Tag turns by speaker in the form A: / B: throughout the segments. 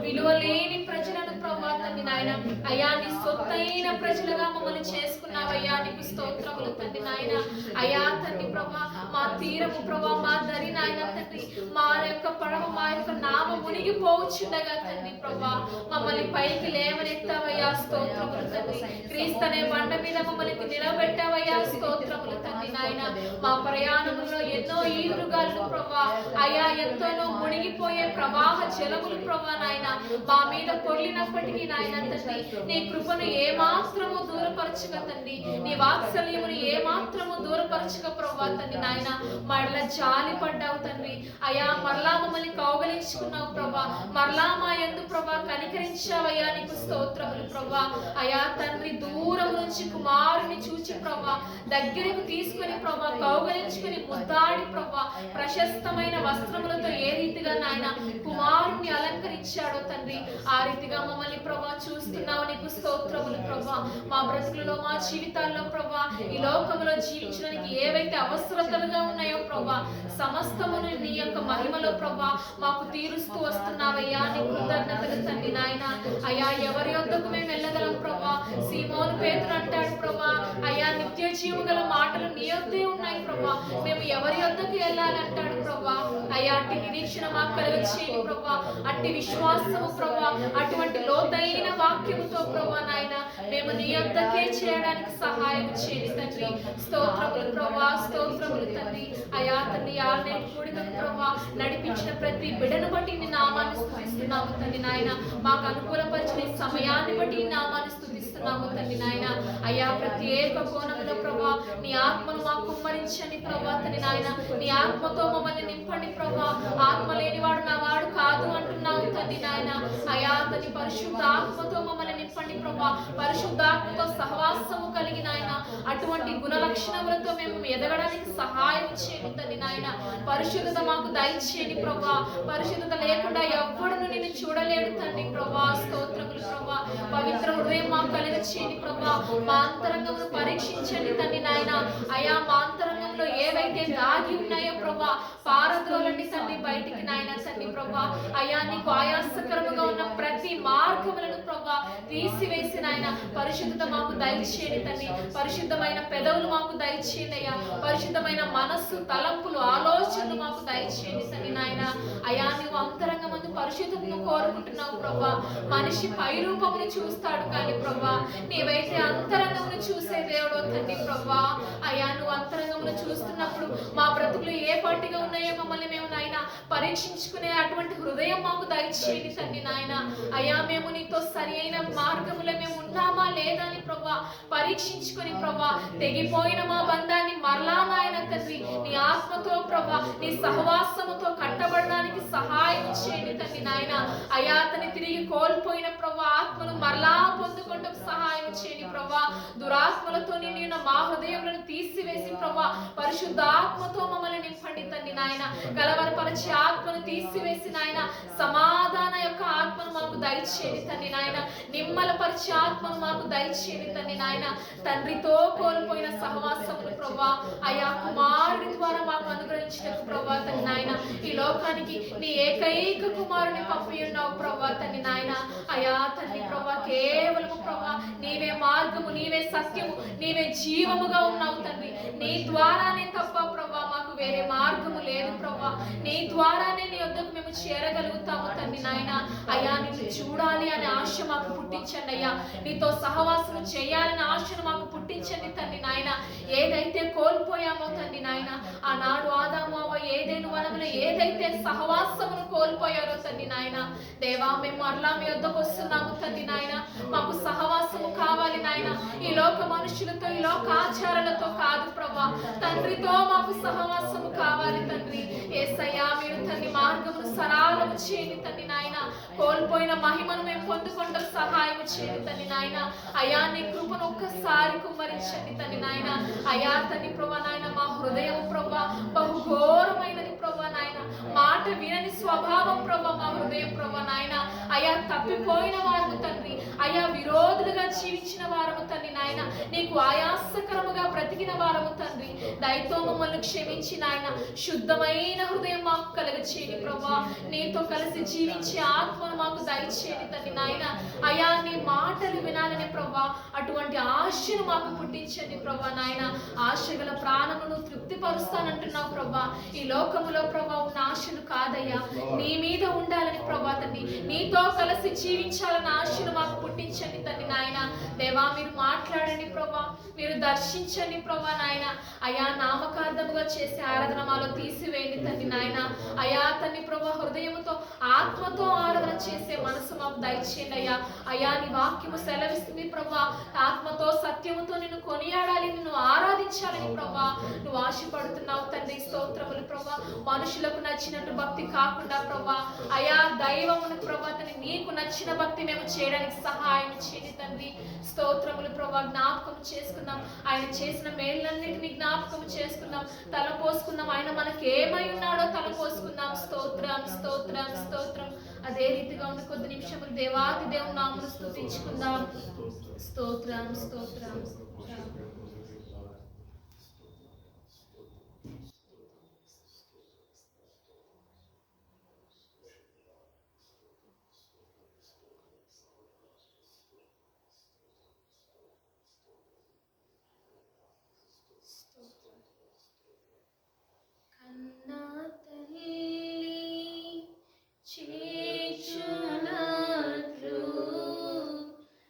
A: విలువ లేని ప్రజలను ప్రభా తండ్రి నాయన అయ్యా నీ సొత్తైన ప్రజలుగా మమ్మల్ని చేసుకున్నావయ్యా, నీకు స్తోత్రములు తండ్రి నాయన. అయ్యా తండ్రి ప్రభా మా తీరము ప్రభా మా దరి నాయన తండ్రి, మా యొక్క పడవ మా యొక్క నామ మునిగిపోవచ్చుండగా తండ్రి ప్రభా మమ్మల్ని పైకి లేవనెత్తావయ్యా, స్తోత్రములు తండ్రి. క్రీస్తు అనే బండ మీద మమ్మల్ని నిలబెట్టావయ్యా, స్తోత్రములు తండ్రి నాయన. మా ప్రయాణంలో ఎన్నో ఈదురుగాలు ప్రభా అయ్యా, ఎంతోనో మునిగిపోయే ప్రవాహ జలములు ప్రభా నాయన మా మీద పొర్లినప్పటికీ నాయన తండ్రి, నీ కృపను ఏమాత్రము దూరపరచక తండ్రి, నీ వాత్సల్యమును ఏమాత్రము దూరపరచక ప్రభా తండ్రి నాయన మరల జాలి పడ్డావు తండ్రి. అయ్యా మరలా మమ్మల్ని కౌగలించుకున్నావు ప్రభా, మరలా మా యందు ప్రభా కనికరించావయ్యా, నీకు స్తోత్రములు ప్రభా. అయ్యా తండ్రి దూరం నుంచి కుమారుని చూచి ప్రభా దగ్గరకు తీసుకుని ప్రభా కౌగలించుకుని ముద్దాడి ప్రభా ప్రశస్తమైన వస్త్రములతో ఏ రీతిగా నాయన కుమారుని అలంకరించాడో తండ్రి, ఆ రీతిగా మమ్మల్ని ప్రభా చూస్తున్నావు, నీకు స్తోత్రములు ప్రభా. మా బ్రతుకులలో మా జీవితాల్లో ప్రభా ఈ లోకంలో జీవించడానికి ఏవైతే అవసరతలుగా ఉన్నాయో ప్రభా సమస్తమును నీ యొక్క మహిమలో ప్రభా మాకు తీరుస్తూ వస్తున్నావయ్యా, నీ కృతజ్ఞతలు తండ్రి నాయన. అయ్యా ఎవరి వద్దకు మేము వెళ్ళగలం ప్రభా, సీమోను పేతురు అంటాడు ప్రభా అయ్యా నిత్య జీవము గల మాటలు నీ వద్దే ఉన్నాయి ప్రభా, మేము ఎవరి వద్దకు వెళ్ళాలంటాడు ప్రభా. అయ్యా అట్టి నిరీక్షణ మాకు కలిగించేయండి ప్రభా, అట్టి విశ్వాసము ప్రభా, అటువంటి లోతైన వాక్యముతో ప్రభా నాయన మేము నీ వద్దకే చేయడానికి సహాయం చేయండి తండ్రి. స్తోత్రములు ప్రభా, స్తోత్రములు తండ్రి. అయ్యా తండ్రి ఆల్రెడీ కూడికను ప్రభా నడిపించిన ప్రతి బిడ్డను బట్టి నీ నామాన్ని స్తుతిస్తున్నాము తండ్రి నాయన. మాకు అనుకూలపరిచిన సమయాన్ని బట్టి నీ నామాన్ని స్తుతిస్తున్నాము తండ్రి నాయన. అయ్యా ప్రత్యేక కోణంలో ప్రభా నీ ఆత్మను మాకు కుమ్మరించండి ప్రభా తండ్రి నాయన. నీ ఆత్మతో మమ్మల్ని నింపండి ప్రభా, ఆత్మ లేనివాడు నా వాడు కాదు అంటున్నావు తండ్రి నాయన. అయ్యా తండ్రి పరిశుద్ధ ఆత్మతో మమ్మల్ని నింపండి ప్రభా, పరిశుద్ధాత్మతో సహవాసము కలిగిన ఆయన అటువంటి గుణ లక్షణములతో మేము ఎదగడానికి సహాయం చేయండి తండ్రి నాయన. పరిశుద్ధత మాకు దయచేయండి ప్రభా, పరిశుద్ధత లేకుండా ఎవ్వడును నిన్ను చూడలేడు తండ్రి ప్రభా, స్తోత్రములు ప్రభా. పవిత్ర హృదయం మాకు కలిగించేయండి ప్రభా, మా అంతరంగమును పరీక్షించండి తండ్రి నాయన. అయా మా అంతరంగంలో ఏవైతే దాగి ఉన్నాయో ప్రభా పారద్రోలండి తండ్రి బయటికి నాయన తండ్రి ప్రభా. అయా నీకు ఆయాసకరముగా ఉన్న ప్రతి మార్గములను ప్రభా తీసివేసిన ఆయన పరిశుద్ధత మాకు దయచేయండి తండ్రి. పరిశుద్ధమైన పెదవులు మాకు దయచేయండి అయ్యా, పరిశుద్ధమైన మనస్సు తలంపులు ఆలోచనలు మాకు దయచేయండి తండ్రి నాయన. అయా నువ్వు అంతరంగమందు పరిశుద్ధతను కోరుకుంటున్నావు ప్రభా. మనిషి పై రూపమును చూస్తాడు కానీ ప్రభా నీవైతే అంతరంగమును చూసే దేవుడు తండ్రి ప్రభా. అయా నువ్వు అంతరంగమును చూస్తున్నప్పుడు మా బ్రతుకులు ఏ పాటిగా ఉన్నాయో మమ్మల్ని మేము నాయన పరీక్షించుకునే అటువంటి హృదయం మాకు దయచేయండి తండ్రి నాయన. అయా మేము నీతో సరి అయిన మార్గములో మేము ఉన్నామా లేదా అని ప్రభా పరీక్షించుకొని ప్రభా తెగిపోయిన మా బంధాన్ని మరలా నాయన తండ్రి నీ ఆత్మతో ప్రభా నీ సహవాసముతో కట్టబడడానికి సహాయం చేయండి తండ్రి నాయన. అయా అతని తిరిగి కోల్పోయిన ప్రభా ఆత్మను మరలా పొందుకుంటూ సహాయం చేయండి ప్రభా. దురాత్మలతో నిండిన మా హృదయములను తీసివేసి ప్రభా పరిశుద్ధ ఆత్మతో మమ్మల్ని నింపండి తండ్రి నాయన. కలవరపరిచే ఆత్మను తీసివేసి నాయన సమాధాన యొక్క ఆత్మను మాకు దయచేయండి తండ్రి నాయన. నిమ్మలపరిచే ఆత్మను మాకు దయచేయండి తండ్రి నాయన. తండ్రితో కోల్పోయిన సహవాసములు ప్రభా అయా కుమారుడి ద్వారా మాకు అనుగ్రహించినట్టు ప్రభా తండ్రి నాయన. ఈ లోకానికి నీ ఏకైక కుమారుని పంపి ఉన్నావు ప్రభా తండ్రి నాయన. అయా తండ్రి ప్రభా కేవలము ప్రభా నీవే మార్గము, నీవే సత్యము, నీవే జీవముగా ఉన్నావు తండ్రి. నీ ద్వారానే తప్ప ప్రభా మాకు వేరే మార్గము లేదు ప్రభా. నీ ద్వారానే నీ వద్దకు మేము చేరగలుగుతాము తండ్రి నాయన. అయ్యా నిన్ను చూడాలి అనే ఆశ మాకు పుట్టించండి అయ్యా, నీతో సహవాసం చేయాలనే ఆశను మాకు పుట్టించండి తండ్రి నాయన. ఏదైతే కోల్పోయామో తండ్రి నాయన ఆనాడు ఆదాము అవ్వ ఏదైనా వనములో ఏదైతే సహవాసమును కోల్పోయారో తండ్రి నాయన దేవా మేము మరలా మీ వద్దకు వస్తున్నాము తండ్రి నాయన. మాకు సహవాసము కావాలి నాయన, ఈ లోక మనుషులతో ఈ లోక ఆచారాలతో కాదు ప్రభా, తండ్రితో మాకు సహవాసము కావాలి తండ్రి. యేసయ్యా మీరు తండ్రి మార్గమును సరళము చేయండి తండ్రి నాయన. కోల్పోయిన మహిమను మేము పొందుకుంటూ సహాయం చేయండి తండ్రి నాయన. అయా నీ కృపను ఒక్కసారి కుమ్మరించండి తండ్రి నాయన. అయా తండ్రి ప్రభా నాయన మా హృదయం ప్రభా బహుఘోరమైనది ప్రభా నాయన. మాట వినని స్వభావం ప్రభా మా హృదయం ప్రభా నాయన. అయా తప్పిపోయిన వారము తండ్రి, అయా విరోధులుగా జీవించిన వారము తండ్రి నాయన, నీకు ఆయాసకరముగా బ్రతికిన వారము తండ్రి, దయతో మమ్మల్ని క్షమించి నాయన శుద్ధమైన హృదయం మాకు కలగచేయండి ప్రభా. నీతో కలిసి జీవించే ఆత్మను మాకు దయచేయండి తండ్రి నాయన. అయా నీ మాటలు వినాలని ప్రభా అటువంటి ఆశను మాకు పుట్టించండి ప్రభా నాయన. ఆశ గల ప్రాణమును తృప్తిపరుస్తానంటున్నావు ప్రభా. ఈ లోకములో ప్రభా ఉన్న ఆశను కాదయ్యా, నీ మీద ఉండాలని ప్రభా తండ్రి, నీతో కలిసి జీవించాలని ఆశను మాకు పుట్టించండి తండ్రి నాయన. దేవా మీరు మాట్లాడండి ప్రభా, మీరు దర్శించండి ప్రభా నాయన. అయా నామకార్థముగా చేసే ఆరాధన మాలో తీసివేయండి తండ్రి నాయన. అయా తండ్రి ప్రభా హృదయముతో ఆత్మతో ఆరాధన చేసే మనసు మాకు దయచేయండి అయ్యా. అయా నీ వాక్యము సెలవిస్తుంది ప్రభా, ఆత్మతో సత్యముతో నిన్ను కొనియాడాలి, నిన్ను ఆరాధించాలని ప్రభా నువ్వు ఆశపడుతున్నావు తండ్రి. స్తోత్రములు ప్రభా. మనుషులకు నచ్చినట్టు భక్తి కాకుండా ప్రభా అయా దైవమును ప్రభా తండ్రి నీకు నచ్చిన భక్తి మేము చేయడానికి సహాయం చేయండి తండ్రి. స్తోత్రములు ప్రభా. జ్ఞాపకం చేసుకున్నాం, ఆయన చేసిన మేళ్ళన్నిటిని జ్ఞాపకం చేసుకున్నాం, తలపోసుకున్నాం. ఆయన మనకి ఏమై ఉన్నాడో తలపోసుకున్నాం. స్తోత్రం స్తోత్రం స్తోత్రం. అదే రీతిగా ఉన్న కొద్ది నిమిషములు దేవాది దేవుని నామమును స్తుతించుకుందాం. స్తోత్రం స్తోత్రం.
B: చేర్చునా ప్రియుడా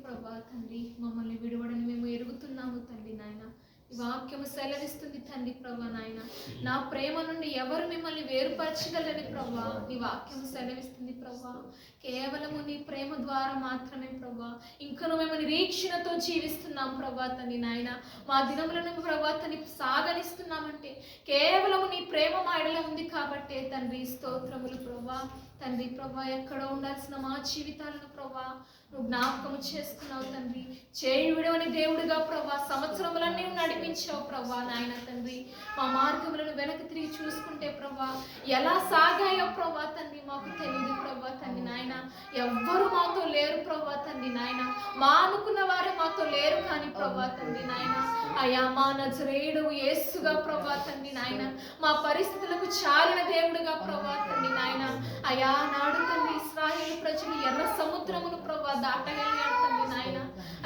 A: ప్రభా తండ్రి మమ్మల్ని విడువడని మేము ఎరుగుతున్నాము తండ్రి నాయన. ఈ వాక్యము సెలవిస్తుంది తండ్రి ప్రభా నాయన, నా ప్రేమ నుండి ఎవరు మిమ్మల్ని వేరుపరచగలని ప్రభా నీ వాక్యము సెలవిస్తుంది ప్రభా. కేవలము నీ ప్రేమ ద్వారా మాత్రమే ప్రభా ఇంకను మేము నిరీక్షణతో జీవిస్తున్నాం ప్రభా తండ్రి నాయన. మా దినములను ప్రభా తండ్రి సాగనిస్తున్నామంటే కేవలము నీ ప్రేమ మా ఎడల ఉంది కాబట్టే తండ్రి. స్తోత్రములు ప్రభా తండ్రి ప్రభా. ఎక్కడో ఉండాల్సిన మా జీవితాలను ప్రభా నువ్వు జ్ఞాపకము చేసుకున్నావు తండ్రి. చేయి విడవని దేవుడిగా ప్రభా సంవత్సరములన్నీ నడిపించావు ప్రభా నాయన తండ్రి. మా మార్గములను వెనక్కి తిరిగి చూసుకుంటే ప్రభా ఎలా సాగాయో ప్రభా తండ్రి మాకు తెలియదు ప్రభా తండ్రి నాయన. ఎవ్వరు మాతో లేరు ప్రభా తండ్రి నాయన. మా అనుకున్న వారే మాతో లేరు కానీ ప్రభా తండ్రి నాయన. అయా మా నజరేయుడు యేసుగా ప్రభా తండ్రి నాయన మా పరిస్థితులకు చాలిన దేవుడుగా ప్రభా తండ్రి నాయన. అయా నాడు తండ్రి ఇశ్రాయేలు ప్రజలు ఎర్ర సముద్రమును ప్రభా దాటగలిగాడు తండ్రి నాయన.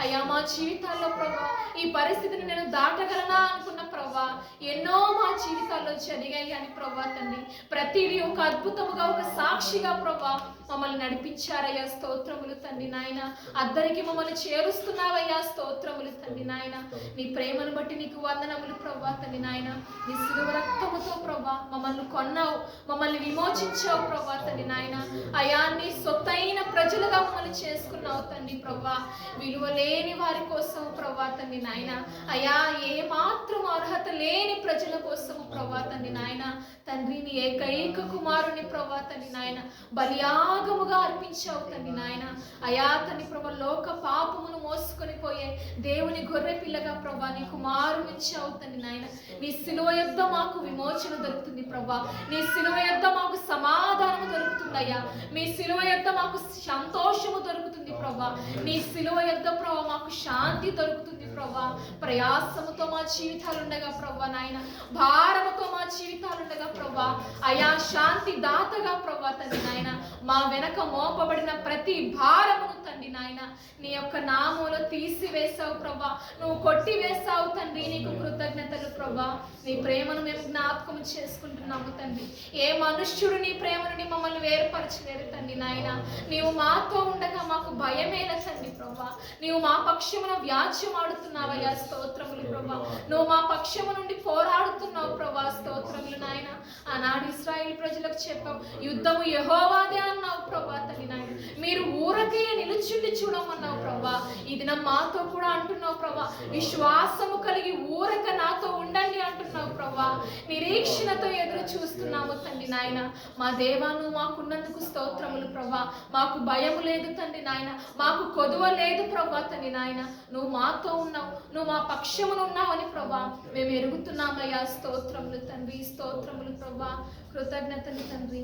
A: అయ్యా మా జీవితాల్లో ప్రభా ఈ పరిస్థితిని నేను దాటగలనా అనుకున్న ప్రభా ఎన్నో మా జీవితాల్లో జరిగాయి అని ప్రభా తండ్రి. ప్రతిదీ ఒక అద్భుతముగా ఒక సాక్షిగా ప్రభా మమ్మల్ని నడిపించారయ్యా. స్తోత్రములు తండ్రి నాయన. అద్దరికి మమ్మల్ని చేరుస్తున్నావయ్యా. స్తోత్రములు తండ్రి నాయన. నీ ప్రేమను బట్టి నీకు వందనములు ప్రభా తండ్రి నాయన. నీ శిలువ రక్తముతో ప్రభా మమ్మల్ని కొన్నావు, మమ్మల్ని విమోచించావు ప్రభా తండ్రి నాయన. అయా నీ సొత్తైన ప్రజలుగా మమ్మల్ని చేసుకున్నావు తండ్రి ప్రభా. విలువ లేని వారి కోసం ప్రభా తండ్రి నాయన. అయా ఏ మాత్రం అర్హత లేని ప్రజల కోసము ప్రభా తండ్రి నాయన. తండ్రి నీ ఏకైక కుమారుని ప్రభా తండ్రి నాయన బలియాగముగా అర్పించావు తండ్రి నాయన. అయా తండ్రి ప్రభా లోక పాపమును మోసుకొని పోయే దేవుని గొర్రె పిల్లగా ప్రభా నీ కుమారుని ఇచ్చావు తండ్రి నాయన. నీ శిలువ యొద్ద మాకు విమోచన దొరుకుతుంది ప్రభా. నీ శిలువ యొద్ద మాకు సమాధానము దొరుకుతుందయ్యా. మీ శిలువ యొద్ద మాకు సంతోషము దొరుకుతుంది ప్రభా. నీ శిలువ యొద్ద ప్రభా మాకు శాంతి దొరుకుతుంది ప్రభా. ప్రయాసముతో మా జీవితాలు ఉండగా ప్రభా నాయన, భారముతో మా జీవితాలు ఉండగా ప్రభా అయా శాంతి దాతగా ప్రభా తండ్రి నాయన మా వెనక మోపబడిన ప్రతి భారమును తండ్రి నాయన నీ యొక్క నామములో తీసివేసావు ప్రభా. నువ్వు కొట్టివేసావు తండ్రి. నీకు కృతజ్ఞతలు ప్రభా. నీ ప్రేమను మేము జ్ఞాపకం చేసుకుంటున్నాము తండ్రి. ఏ మనుష్యుడు నీ ప్రేమ నుండి మమ్మల్ని వేరుపరచలేరు తండ్రి నాయన. నీవు మాతో ఉండగా మాకు భయమేల తండ్రి ప్రభా. నీవు మా పక్షమున వ్యాజ్యం ఆడుతున్నావయ్యా. స్తోత్రములు ప్రభా. నువ్వు మా పక్షము నుండి పోరాడుతున్నావు ప్రభా. స్తోత్రములు నాయన. ఆనాడు ఇశ్రాయేలు ప్రజలకు చెప్పావు యుద్ధము యెహోవాదే అన్నావు ప్రభా తండ్రి నాయన. మీరు ఊరకే నిలుచుండి చూడమన్నావు ప్రభా. ఈ దినం మాతో కూడా అంటున్నావు ప్రభా. విశ్వాసము కలిగి ఊరక నాతో ఉండండి అంటున్నావు ప్రభా. నిరీక్షణతో ఎదురు చూస్తున్నాము తండ్రి నాయన. మా దేవా నువ్వు మాకున్నందుకు స్తోత్రములు ప్రభా. మాకు భయము లేదు తండ్రి నాయన. మాకు కొదువ లేదు ప్రభా తండ్రి నాయన. నువ్వు మాతో ఉన్నావు, నువ్వు మా పక్షమును ఉన్నావని ప్రభా మేము ఎరుగుతున్నామయ్యా. స్తోత్రములు తండ్రి. స్తోత్రములు ప్రభా. కృతజ్ఞతలు తండ్రి.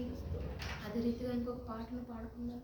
A: అదే రీతిగా ఇంకొక పాటను పాడుకుందాం.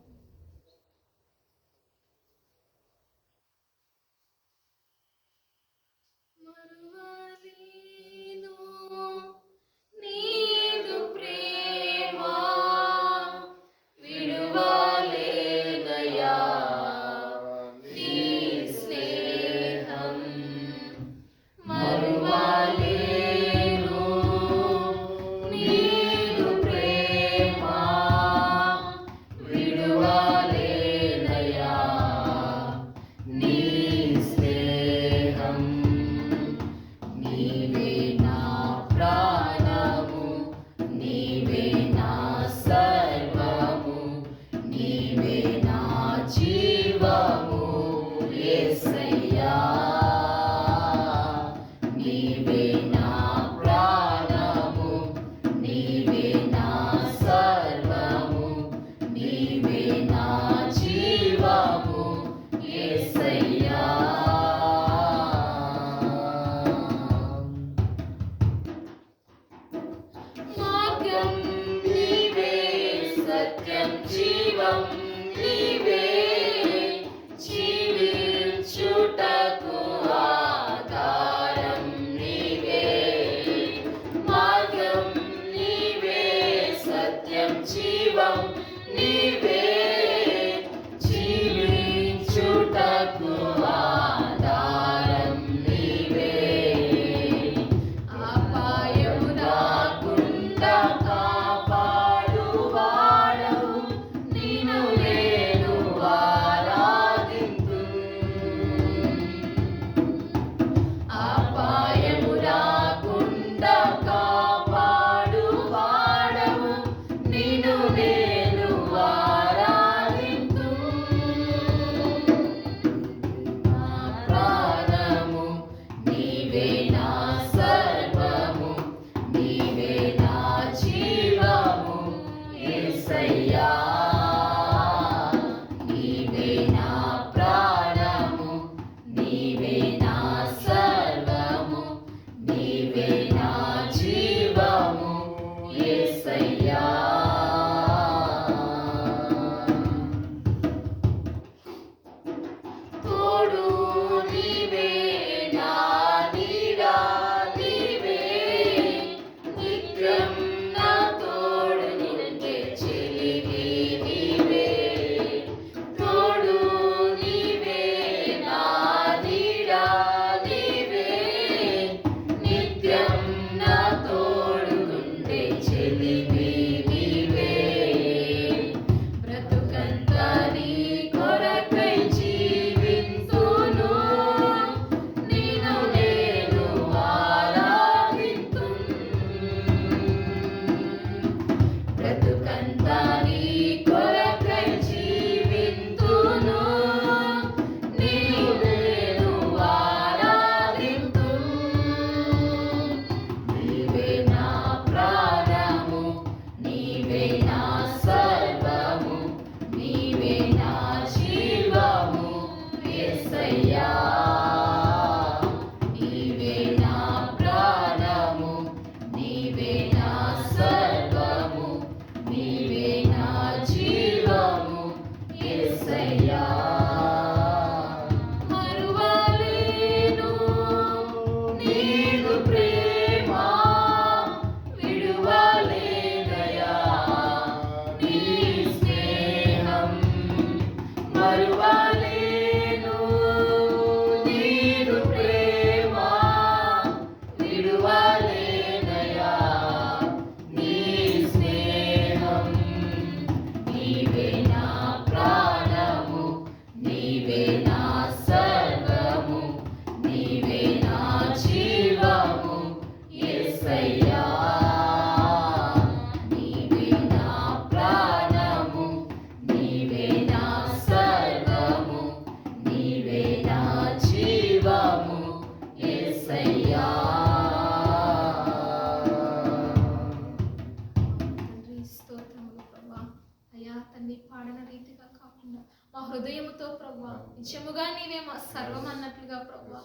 B: కాపాడువాడవు, నిన్ను
A: హృదయముతో ప్రభా నిజముగా నీవే మా సర్వం అన్నట్లుగా ప్రభా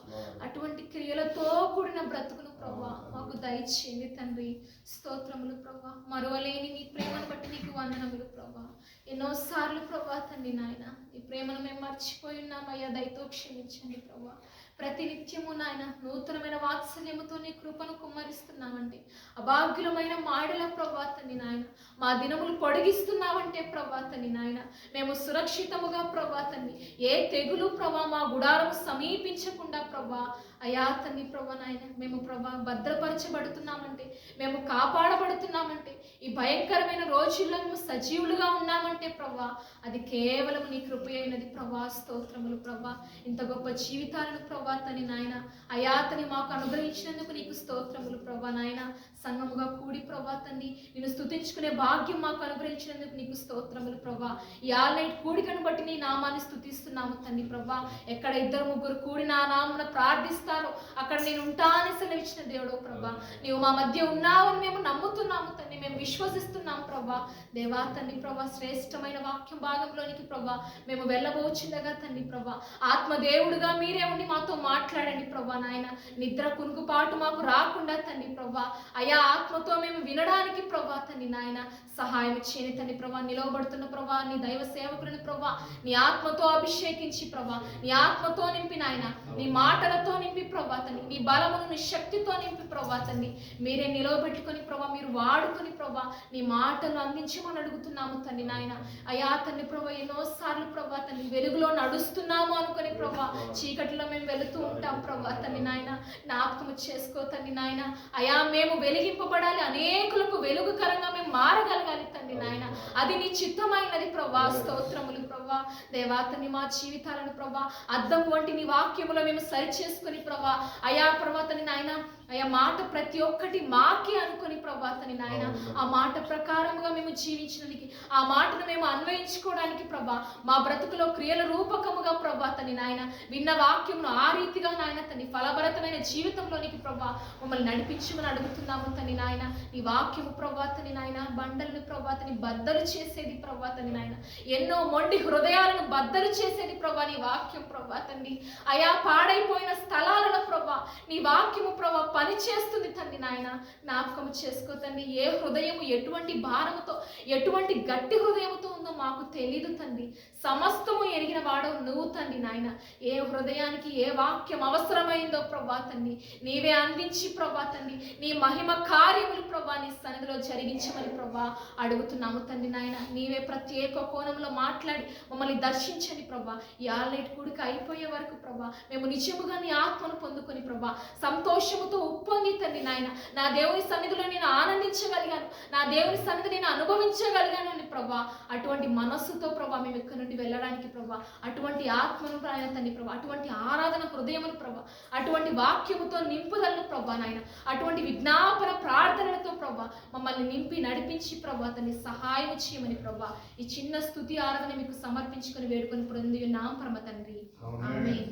A: అటువంటి క్రియలతో కూడిన బ్రతుకును ప్రభా మాకు దయచేయండి తండ్రి. స్తోత్రములు ప్రభా. మరువలేని నీ ప్రేమను బట్టి నీకు వందనములు ప్రభా. ఎన్నోసార్లు ప్రభా తండ్రి నాయన నీ ప్రేమను మేము మర్చిపోయి ఉన్నామయ్యా, దయతో క్షమించండి ప్రభా. ప్రతి నిత్యము నాయన నూతనమైన వాత్సల్యముతో నీ కృపను కుమ్మరిస్తున్నామంటే, అభాగ్యులమైన మాడల ప్రభా తండ్రి నాయన మా దినములు పొడిగిస్తున్నావంటే ప్రభా తండ్రి నాయన మేము సురక్షితముగా ప్రభా తండ్రి ఏ తెగులు ప్రభా మా గుడారము సమీపించకుండా ప్రభా అయా తండ్రి ప్రభా నాయన మేము ప్రభా భద్రపరచబడుతున్నామంటే, మేము కాపాడబడుతున్నామంటే, ఈ భయంకరమైన రోజుల్లో మేము సజీవులుగా ఉన్నామంటే ప్రభా అది కేవలం నీ కృప అయినది ప్రభా. స్తోత్రములు ప్రభా. ఇంత గొప్ప జీవితాలను ప్రభా తండ్రి నాయన అయా తండ్రి మాకు అనుగ్రహించినందుకు నీకు స్తోత్రములు ప్రభా నాయన. సంఘముగా కూడి ప్రభా తండ్రి నిన్ను స్తుతించుకునే భాగ్యం మాకు అనుగ్రహించినందుకు నీకు స్తోత్రములు ప్రభా. ఈ ఆల్నైట్ కూడికను బట్టి నీ నామాన్ని స్తుతిస్తున్నాము తండ్రి ప్రభా. ఎక్కడ 2-3 కూడి నా నామమున ప్రార్థిస్తారో అక్కడ నేను ఉంటానని సెలవిచ్చిన దేవుడు ప్రభా. నీవు మా మధ్య ఉన్నావని మేము నమ్ముతున్నాము తండ్రి, మేము విశ్వసిస్తున్నాం ప్రభా. దేవా తండ్రి ప్రభా శ్రేష్టమైన వాక్యం భాగంలోనికి ప్రభా మేము వెళ్ళబోచుండగా తండ్రి ప్రభా ఆత్మదేవుడుగా మీరే ఉండి మాతో మాట్లాడండి ప్రభా నాయన. నిద్ర కునుకుపాటు మాకు రాకుండా తండ్రి ప్రభా అయా ఆత్మతో మేము వినడానికి ప్రభా తండ్రి నాయన సహాయం చేయని తండ్రి ప్రభా. నిలవబడుతున్న ప్రభా నీ దైవ సేవకులను ప్రభా నీ ఆత్మతో అభిషేకించి ప్రభా నీ ఆత్మతో నింపి నాయన, నీ మాటలతో నింపి ప్రభా తండ్రి, నీ బలమును నీ శక్తితో నింపి ప్రభా తండ్రి మీరే నిలవబెట్టుకొని ప్రభా మీరు వాడుకొని ప్రభా నీ మాటలు అందించమని అడుగుతున్నాము తండ్రి నాయన. అయా తండ్రి ప్రభా ఎన్నోసార్లు ప్రభా తండ్రి వెలుగులో నడుస్తున్నాము అనుకుని ప్రభా చీకటిలో మేము వెళుతూ ఉంటాం ప్రభా తండ్రి నాయన. జ్ఞాపకము చేసుకో తండ్రి నాయన. అయా మేము వెలిగింపబడాలి, అనేకులకు వెలుగుకరంగా మేము మారగలగాలి తండ్రి నాయన. అది నీ చిత్తమైనది ప్రభా. స్తోత్రములు ప్రభా. దేవా తండ్రి మా జీవితాలను ప్రభా అద్దం వంటి నీ వాక్యములో మేము సరి చేసుకుని ప్రభా అయా ప్రభా తండ్రి నాయన అయ్యా మాట ప్రతి ఒక్కటి మాకే అనుకుని ప్రభా తండ్రి నాయన ఆ మాట ప్రకారముగా మేము జీవించడానికి, ఆ మాటను మేము అన్వయించుకోవడానికి ప్రభా మా బ్రతుకులో క్రియల రూపకముగా ప్రభా తండ్రి నాయన విన్న వాక్యమును ఆ రీతిగా నాయన తండ్రి ఫలభరితమైన జీవితంలోనికి ప్రభా మమ్మల్ని నడిపించమని అడుగుతున్నాము తండ్రి నాయన. ఈ వాక్యము ప్రభా తండ్రి నాయన బండలను ప్రభా తండ్రి బద్దలు చేసేది ప్రభా తండ్రి నాయన. ఎన్నో మొండి హృదయాలను బద్దలు చేసేది ప్రభా నీ వాక్యం ప్రభా తండ్రి. అయా పాడైపోయిన స్థలాలలో ప్రభా నీ వాక్యము ప్రభా పని చేస్తుంది తండ్రి నాయన. జ్ఞాపకం చేసుకో తండ్రి. ఏ హృదయము ఎటువంటి భారముతో ఎటువంటి గట్టి హృదయముతో ఉందో మాకు తెలీదు తండ్రి. సమస్తము ఎరిగిన వాడవు నువ్వు తండ్రి నాయన. ఏ హృదయానికి ఏ వాక్యం అవసరమైందో ప్రభా తండ్రి నీవే అందించి ప్రభా తండ్రి నీ మహిమ కార్యములు ప్రభా నీ సన్నిధిలో జరిగించమని ప్రభా అడుగుతున్నాము తండ్రి నాయన. నీవే ప్రత్యేక కోణంలో మాట్లాడి మమ్మల్ని దర్శించండి ప్రభా. ఈ ఆల్నైట్ కూడిక అయిపోయే వరకు ప్రభా మేము నిజముగా నీ ఆత్మను పొందుకొని ప్రభా సంతోషముతో ఉప్పొంగి తండ్రి నాయన నా దేవుని సన్నిధిలో నేను ఆనందించగలిగాను, నా దేవుని సన్నిధి నేను అనుభవించగలిగాను అని ప్రభా అటువంటి మనస్సుతో ప్రభా మేము ఇక్కడ నుండి వెళ్ళడానికి ప్రభా అటువంటి ఆత్మను ఆయన తండ్రి ప్రభా అటువంటి ఆరాధన హృదయమును ప్రభా అటువంటి వాక్యముతో నింపుదలను ప్రభా నాయన అటువంటి విజ్ఞాపన ప్రార్థనలతో ప్రభా మమ్మల్ని నింపి నడిపించి ప్రభా తండ్రి సహాయం చేయమని ప్రభా ఈ చిన్న స్తుతి ఆరాధన మీకు సమర్పించుకొని వేడుకొని పొంది ఉన్నాం పరమ తండ్రి. ఆమేన్.